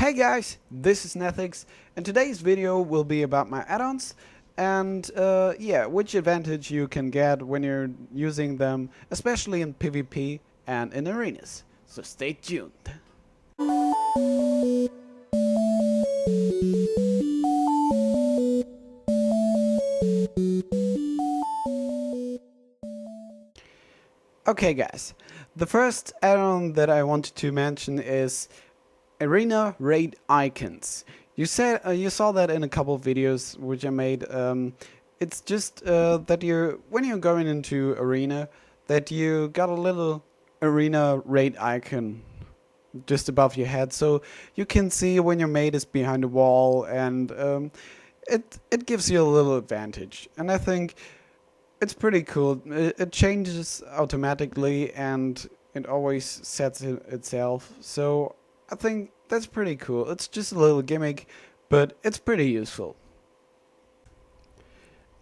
Hey guys, this is Naethix, and today's video will be about my add-ons and yeah, which advantage you can get when you're using them, especially in PvP and in arenas. So stay tuned. Okay guys, the first add-on that I wanted to mention is Arena Raid Icons. You saw that in a couple of videos which I made. It's just that when you're going into arena, that you got a little arena raid icon just above your head, so you can see when your mate is behind a wall, and it gives you a little advantage. And I think it's pretty cool. It changes automatically and it always sets itself. So I think that's pretty cool. It's just a little gimmick, but it's pretty useful.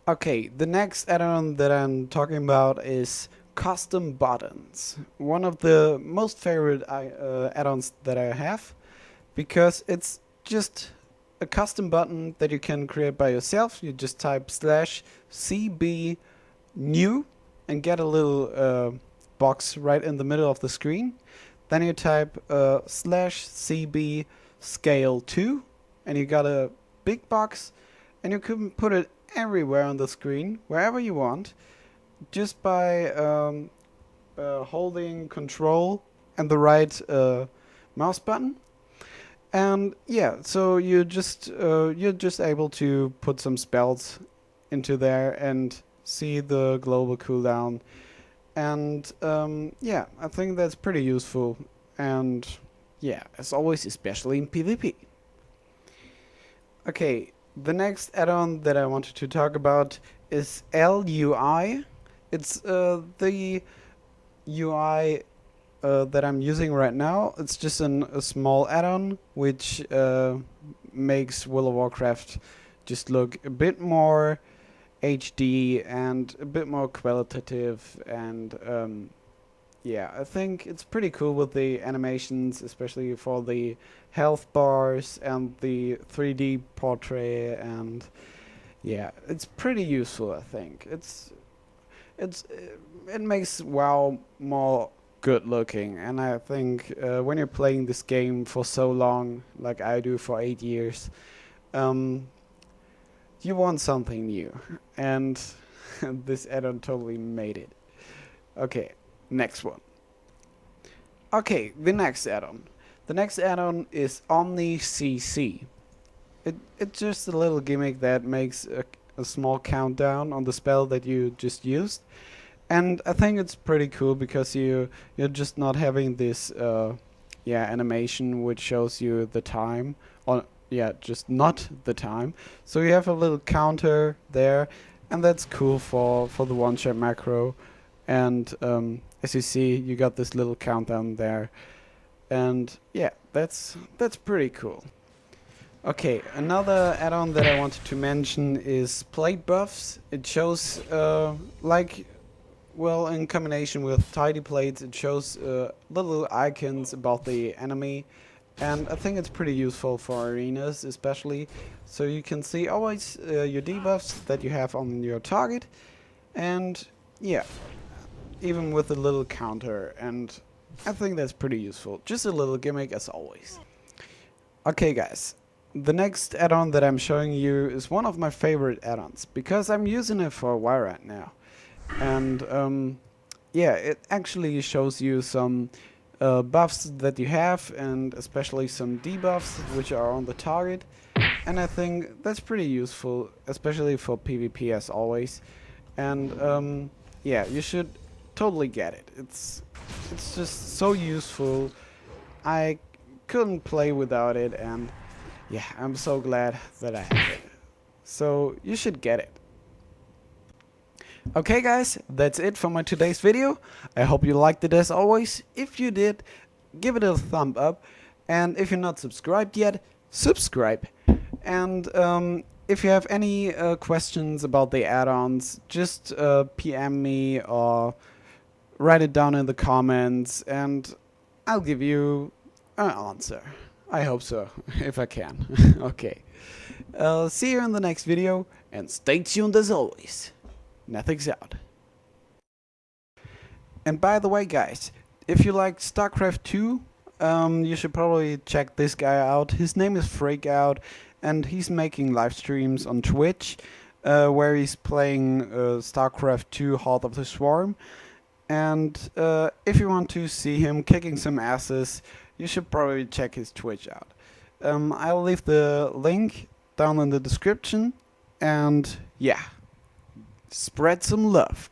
Okay, the next add-on that I'm talking about is custom buttons. One of the most favorite add-ons that I have, because it's just a custom button that you can create by yourself. You just type /cb new and get a little box right in the middle of the screen. Then you type /cb scale 2 and you got a big box, and you can put it everywhere on the screen, wherever you want, just by holding control and the right mouse button. And yeah, so you're just able to put some spells into there and see the global cooldown. And yeah, I think that's pretty useful, and yeah, as always, especially in PvP. Okay, the next add-on that I wanted to talk about is LUI. It's the UI that I'm using right now. It's just a small add-on which makes World of Warcraft just look a bit more HD and a bit more qualitative, and yeah, I think it's pretty cool with the animations, especially for the health bars and the 3D portrait, and yeah, it's pretty useful. I think it makes WoW more good looking, and I think when you're playing this game for so long, like I do for 8 years, you want something new, and this add-on totally made it. Okay, next one. Okay, the next add-on. The next add-on is OmniCC. It's just a little gimmick that makes a small countdown on the spell that you just used. And I think it's pretty cool because you're just not having this animation which shows you the time, or yeah, just not the time. So you have a little counter there, and that's cool for the one-shot macro. And as you see, you got this little countdown there, and yeah, that's pretty cool. Okay, another add-on that I wanted to mention is plate buffs. It shows well, in combination with tidy plates, it shows little icons about the enemy. And I think it's pretty useful for arenas, especially, so you can see always your debuffs that you have on your target, and yeah, even with a little counter, and I think that's pretty useful. Just a little gimmick as always. Okay guys, the next add-on that I'm showing you is one of my favorite add-ons, because I'm using it for a while right now, and yeah, it actually shows you some buffs that you have, and especially some debuffs which are on the target, and I think that's pretty useful, especially for PvP as always. And yeah, you should totally get it. It's just so useful. I couldn't play without it, and yeah, I'm so glad that I have it. So you should get it. Okay guys, that's it for my today's video. I hope you liked it as always. If you did, give it a thumb up, and if you're not subscribed yet, subscribe. And if you have any questions about the add-ons, just PM me or write it down in the comments, and I'll give you an answer. I hope so, if I can. Okay. See you in the next video, and stay tuned as always. Naethix out. And by the way, guys, if you like StarCraft 2, you should probably check this guy out. His name is Freakout, and he's making live streams on Twitch, where he's playing StarCraft 2 Heart of the Swarm. And if you want to see him kicking some asses, you should probably check his Twitch out. I'll leave the link down in the description, and yeah, spread some love.